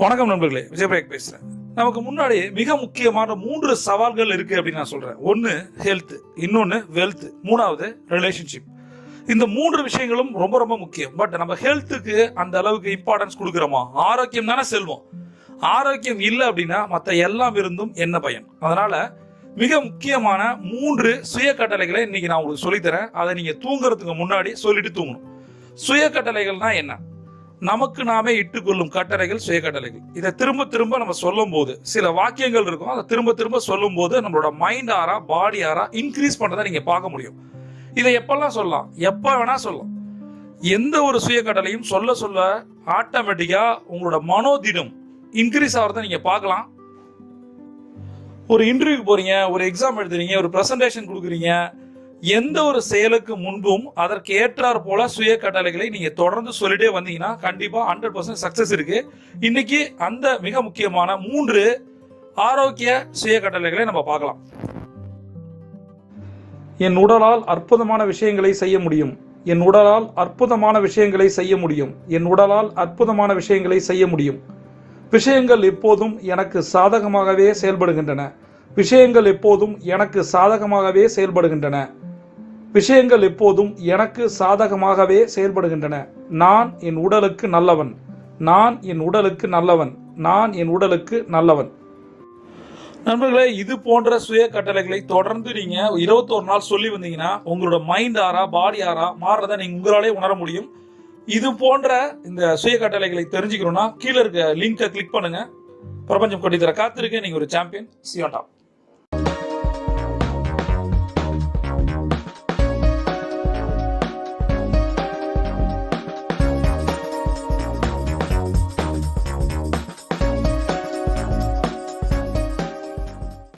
வணக்கம் நண்பர்களே, விஜயபிரேக் பேசுறேன். நமக்கு முன்னாடி மிக முக்கியமான 3 சவால்கள் இருக்கு அப்படின்னு நான் சொல்றேன். ஒன்னு ஹெல்த், இன்னொன்னு வெல்த், மூணாவது ரிலேஷன்ஷிப். இந்த 3 விஷயங்களும் ரொம்ப ரொம்ப முக்கியம். பட் நம்ம ஹெல்த்துக்கு அந்த அளவுக்கு இம்பார்ட்டன்ஸ் கொடுக்குறோமா? ஆரோக்கியம் தானே செல்வம். ஆரோக்கியம் இல்லை அப்படின்னா மற்ற எல்லாம் இருந்தும் என்ன பயன்? அதனால மிக முக்கியமான 3 சுய கட்டளைகளை இன்னைக்கு நான் உங்களுக்கு சொல்லித்தரேன். அதை நீங்க தூங்குறதுக்கு முன்னாடி சொல்லிட்டு தூங்கணும். சுய கட்டளைகள்னா என்ன? நமக்கு நாமே இட்டுக்கொள்ளும் கட்டளைகள் சுய கட்டளைகள். இதை திரும்ப திரும்ப நம்ம சொல்லும் போது சில வாக்கியங்கள் இருக்கும். அதை திரும்ப திரும்ப சொல்லும் போது நம்மளோட மைண்ட் ஆரா பாடி ஆரா இன்க்ரீஸ் பண்றதை நீங்க பார்க்க முடியும். இதை எப்பெல்லாம் சொல்லலாம்? எப்ப வேணா சொல்லலாம். எந்த ஒரு சுய கட்டளையும் சொல்ல சொல்ல ஆட்டோமேட்டிக்கா உங்களோட மனோதிடம் இன்க்ரீஸ் ஆகிறத நீங்க பார்க்கலாம். ஒரு இன்டர்வியூ போறீங்க, ஒரு எக்ஸாம் எழுதுறீங்க, ஒரு பிரசன்டேஷன் கொடுக்குறீங்க, எந்த ஒரு செயலுக்கு முன்பும் அதற்கு ஏற்றார் போல சுய கட்டளைகளை நீங்க தொடர்ந்து சொல்லிட்டே வந்தீங்கன்னா கண்டிப்பா 100% சக்சஸ் இருக்கு. இன்னைக்கு அந்த மிக முக்கியமான 3 ஆரோக்கிய சுய கட்டளைகளை நம்ம பார்க்கலாம். என் உடலால் அற்புதமான விஷயங்களை செய்ய முடியும். என் உடலால் அற்புதமான விஷயங்களை செய்ய முடியும். என் உடலால் அற்புதமான விஷயங்களை செய்ய முடியும். விஷயங்கள் எப்போதும் எனக்கு சாதகமாகவே செயல்படுகின்றன. விஷயங்கள் எப்போதும் எனக்கு சாதகமாகவே செயல்படுகின்றன. விஷயங்கள் எப்போதும் எனக்கு சாதகமாகவே செயல்படுகின்றன. நான் என் உடலுக்கு நல்லவன். நான் என் உடலுக்கு நல்லவன். நான் என் உடலுக்கு நல்லவன். நண்பர்களே, இது போன்ற சுய கட்டளைகளை தொடர்ந்து நீங்க 21 நாள் சொல்லி வந்தீங்கன்னா உங்களோட மைண்ட் ஆரா பாடி ஆரா மாறுறதை நீங்க உங்களாலே உணர முடியும். இது போன்ற இந்த சுய கட்டளைகளை தெரிஞ்சுக்கணும்னா கீழே இருக்க லிங்கை கிளிக் பண்ணுங்க. பிரபஞ்சம் கொட்டி தர காத்திருக்கேன். நீங்க ஒரு champion. See you on top.